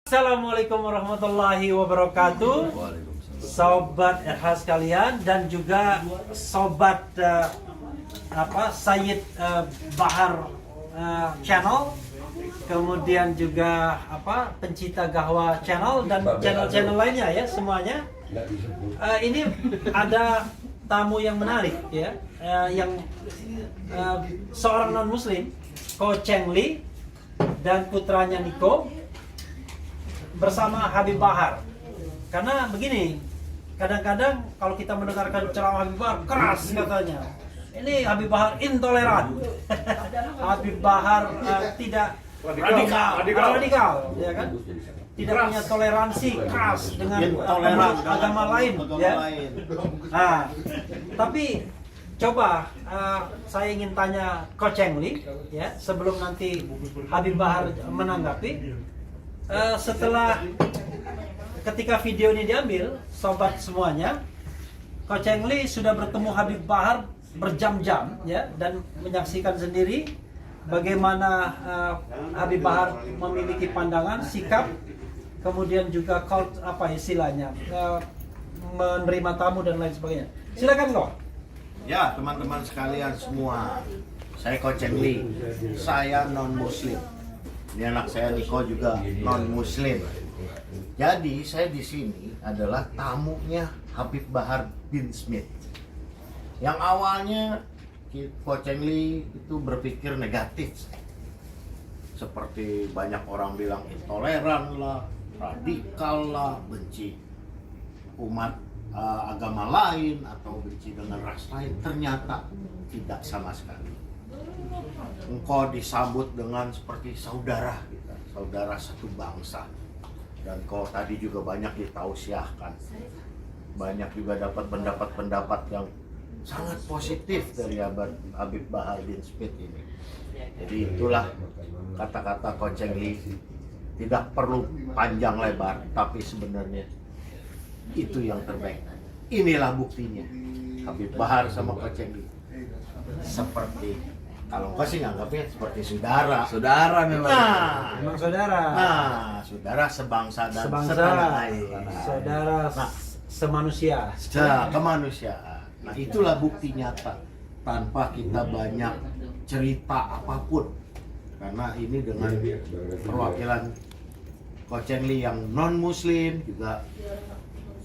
Assalamualaikum warahmatullahi wabarakatuh. Sobat RH sekalian dan juga sobat Sayyid Bahar channel, kemudian juga pencipta Gahwa channel dan channel-channel lainnya ya semuanya. Ini ada tamu yang menarik ya, yang seorang non muslim, Ko Cheng Li dan putranya Niko bersama Habib Bahar. Karena begini, kadang-kadang kalau kita mendengarkan ceramah Habib Bahar keras katanya. Ini Habib Bahar intoleran. Habib Bahar tidak radikal, ya kan? Tidak punya toleransi keras dengan agama lain, ya. Nah, tapi coba saya ingin tanya Ko Cheng Li, ya, sebelum nanti Habib Bahar menanggapi. Setelah ketika video ini diambil, sobat semuanya, Ko Cheng Li sudah bertemu Habib Bahar berjam-jam ya, dan menyaksikan sendiri bagaimana Habib Bahar memiliki pandangan, sikap, kemudian juga istilahnya menerima tamu dan lain sebagainya. Silakan Ko. Ya, teman-teman sekalian semua, saya Ko Cheng Li, saya non muslim. Ini anak saya Niko juga non muslim. Jadi saya di sini adalah tamunya Habib Bahar bin Smith. Yang awalnya Ko Cheng Li itu berpikir negatif. Seperti banyak orang bilang intoleran lah, radikal lah, benci umat agama lain atau benci dengan ras lain. Ternyata tidak sama sekali. Engkau disambut dengan seperti saudara kita, saudara satu bangsa. Dan kau tadi juga banyak ditausiahkan, banyak juga dapat pendapat-pendapat yang sangat positif dari Habib Bahar bin Smith ini. Jadi itulah kata-kata Ko Cheng Li, tidak perlu panjang lebar, tapi sebenarnya itu yang terbaik. Inilah buktinya, Habib Bahar sama Ko Cheng Li seperti, kalau kau sih nganggapnya seperti saudara. Saudara memang. Memang saudara. Nah, saudara sebangsa dan Sebangsa, setanah air. saudara semanusia. Kemanusiaan. Nah, itulah bukti nyata tanpa kita banyak cerita apapun. Karena ini dengan perwakilan Ko Cheng Li yang non muslim, juga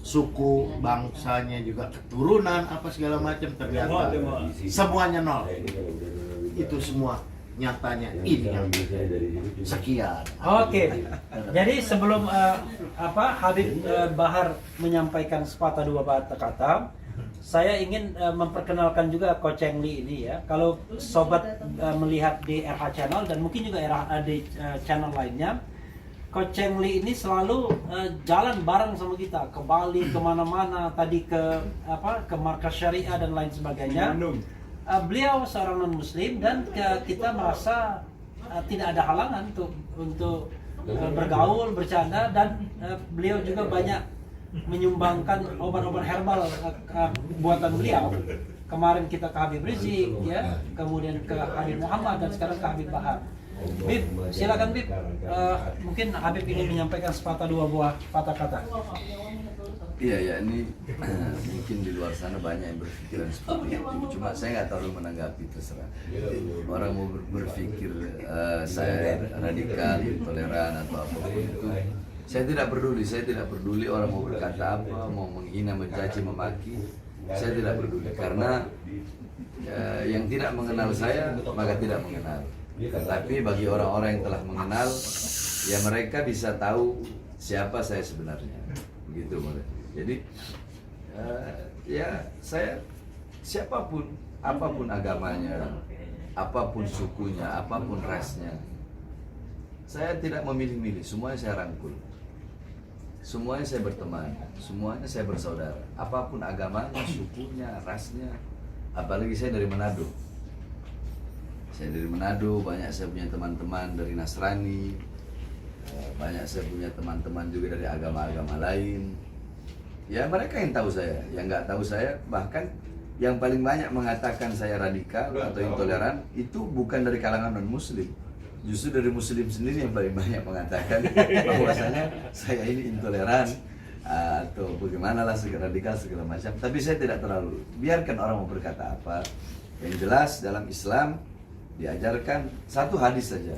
suku, bangsanya juga keturunan apa segala macam, ternyata semuanya nol. Itu semua nyatanya ini yang sekian. Oke. Jadi sebelum Habib Bahar menyampaikan sepatah dua patah kata, saya ingin memperkenalkan juga Ko Cheng Li ini ya. Kalau sobat melihat di RH channel dan mungkin juga di channel lainnya, Ko Cheng Li ini selalu jalan bareng sama kita ke Bali, kemana-mana, tadi ke markas syariah dan lain sebagainya. Beliau seorang non muslim dan kita merasa tidak ada halangan untuk bergaul, bercanda, dan beliau juga banyak menyumbangkan obat-obat herbal buatan beliau. Kemarin kita ke Habib Rizik ya, kemudian ke Habib Muhammad, dan sekarang ke Habib Bahar. Bib, silakan Bib. Mungkin Habib ingin menyampaikan sepatah dua buah patah kata. Iya ya, ini mungkin di luar sana banyak yang berpikiran seperti itu. Cuma saya nggak terlalu menanggapi, terserah. Orang mau berpikir saya radikal, intoleran atau apapun itu, saya tidak peduli. Saya tidak peduli orang mau berkata apa, mau menghina, mencaci, memaki. Saya tidak peduli karena yang tidak mengenal saya maka tidak mengenal. Tapi bagi orang-orang yang telah mengenal, ya mereka bisa tahu siapa saya sebenarnya. Begitu boleh. Jadi ya saya siapapun, apapun agamanya, apapun sukunya, apapun rasnya, saya tidak memilih-milih. Semuanya saya rangkul, semuanya saya berteman, semuanya saya bersaudara. Apapun agamanya, sukunya, rasnya. Apalagi saya dari Manado. Saya dari Manado, banyak saya punya teman-teman dari Nasrani, banyak saya punya teman-teman juga dari agama-agama lain. Ya mereka yang tahu saya, yang nggak tahu saya, bahkan yang paling banyak mengatakan saya radikal atau intoleran itu bukan dari kalangan non muslim, justru dari muslim sendiri yang paling banyak mengatakan bahwasanya saya ini intoleran atau bagaimana lah radikal segala macam. Tapi saya tidak terlalu, biarkan orang mau berkata apa. Yang jelas dalam Islam diajarkan satu hadis saja,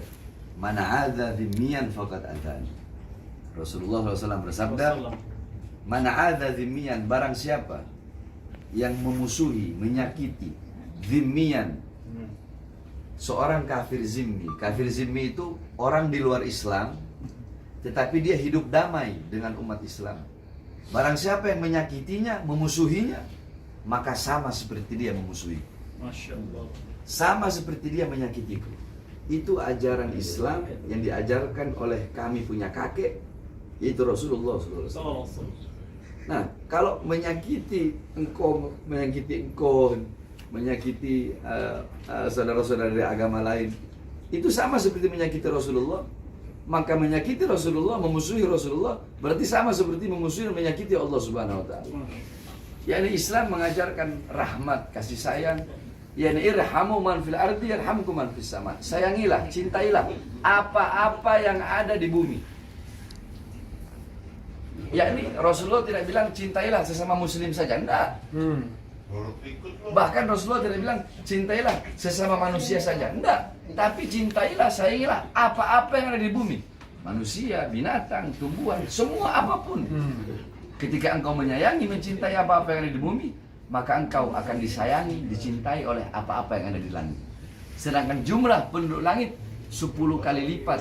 mana adza dhimmiyan faqad adani. Rasulullah SAW bersabda, mana adza dhimmiyan, barang siapa yang memusuhi, menyakiti dhimmiyan, seorang kafir zimmi. Kafir zimmi itu orang di luar Islam tetapi dia hidup damai dengan umat Islam. Barang siapa yang menyakitinya, memusuhinya, maka sama seperti dia memusuhi. Masya Allah. Sama seperti dia menyakitiku. Itu ajaran Islam yang diajarkan oleh kami punya kakek, yaitu Rasulullah SAW. Nah, kalau menyakiti engkau, menyakiti saudara-saudara dari agama lain, itu sama seperti menyakiti Rasulullah. Maka menyakiti Rasulullah, memusuhi Rasulullah, berarti sama seperti memusuhi dan menyakiti Allah Subhanahu wa Ta'ala. Yani Islam mengajarkan rahmat, kasih sayang. Yani irhamu man fil ardi yarhamkum man fis sama. Sayangilah, cintailah apa-apa yang ada di bumi. Yani Rasulullah tidak bilang cintailah sesama muslim saja, enggak. Bahkan Rasulullah tidak bilang cintailah sesama manusia saja, enggak. Tapi cintailah, sayangilah apa-apa yang ada di bumi. Manusia, binatang, tumbuhan, semua apapun. Ketika engkau menyayangi, mencintai apa-apa yang ada di bumi, maka engkau akan disayangi, dicintai oleh apa-apa yang ada di langit. Sedangkan jumlah penduduk langit 10 kali lipat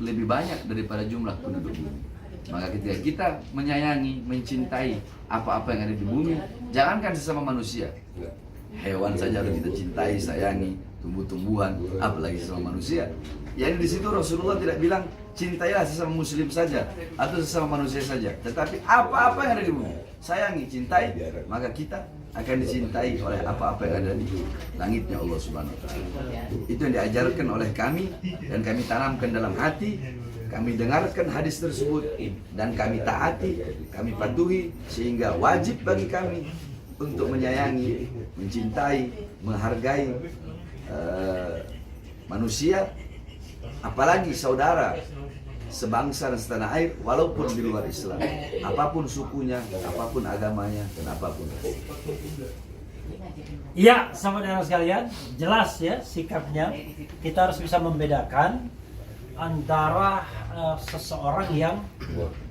lebih banyak daripada jumlah penduduk bumi. Maka ketika kita menyayangi, mencintai apa-apa yang ada di bumi, jangankan sesama manusia, hewan saja harus kita cintai, sayangi, tumbuh-tumbuhan, apalagi sesama manusia. Yani di situ Rasulullah tidak bilang cintailah sesama muslim saja atau sesama manusia saja, tetapi apa-apa yang ada di bumi, sayangi, cintai, maka kita akan dicintai oleh apa-apa yang ada di langitnya Allah Subhanahu wa Ta'ala. Itu yang diajarkan oleh kami dan kami tanamkan dalam hati. Kami dengarkan hadis tersebut dan kami taati, kami patuhi, sehingga wajib bagi kami untuk menyayangi, mencintai, menghargai manusia, apalagi saudara sebangsa dan setanah air, walaupun di luar Islam, apapun sukunya, apapun agamanya, dan apapun. Iya, sahabat sekalian, jelas ya sikapnya. Kita harus bisa membedakan antara seseorang yang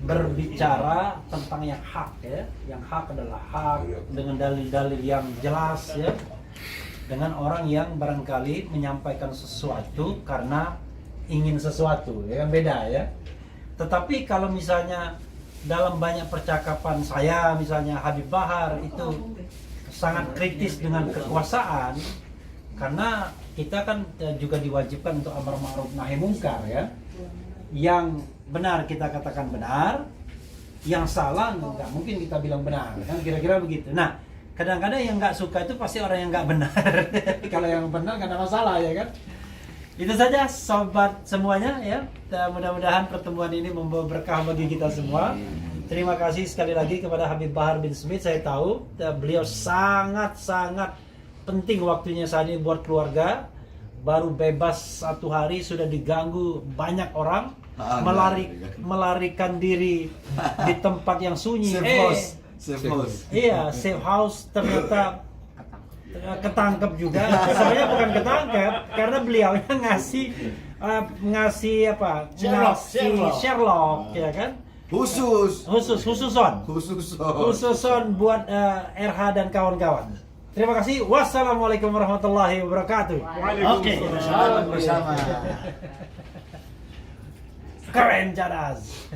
berbicara tentang yang hak ya, yang hak adalah hak dengan dalil-dalil yang jelas ya, dengan orang yang barangkali menyampaikan sesuatu karena ingin sesuatu, ya kan, beda ya. Tetapi kalau misalnya dalam banyak percakapan saya, misalnya Habib Bahar itu sangat kritis dengan kekuasaan, karena kita kan juga diwajibkan untuk amar ma'ruf nahi mungkar ya. Yang benar kita katakan benar, yang salah nggak mungkin kita bilang benar, kan kira-kira begitu. Nah, kadang-kadang yang nggak suka itu pasti orang yang nggak benar. Kalau yang benar nggak ada masalah ya kan. Itu saja sobat semuanya ya. Mudah-mudahan pertemuan ini membawa berkah bagi kita semua. Terima kasih sekali lagi kepada Habib Bahar bin Smith. Saya tahu beliau sangat-sangat penting waktunya saat ini buat keluarga. Baru bebas 1 hari sudah diganggu banyak orang, melarikan diri di tempat yang sunyi. Safe house. Iya, safe house ternyata ketangkep juga. Sebenarnya bukan ketangkep karena beliaunya ngasih apa? Sherlock ya kan? Khususon buat RH dan kawan-kawan. Terima kasih. Wassalamualaikum warahmatullahi wabarakatuh. Waalaikumsalam bersama. Keren cadas.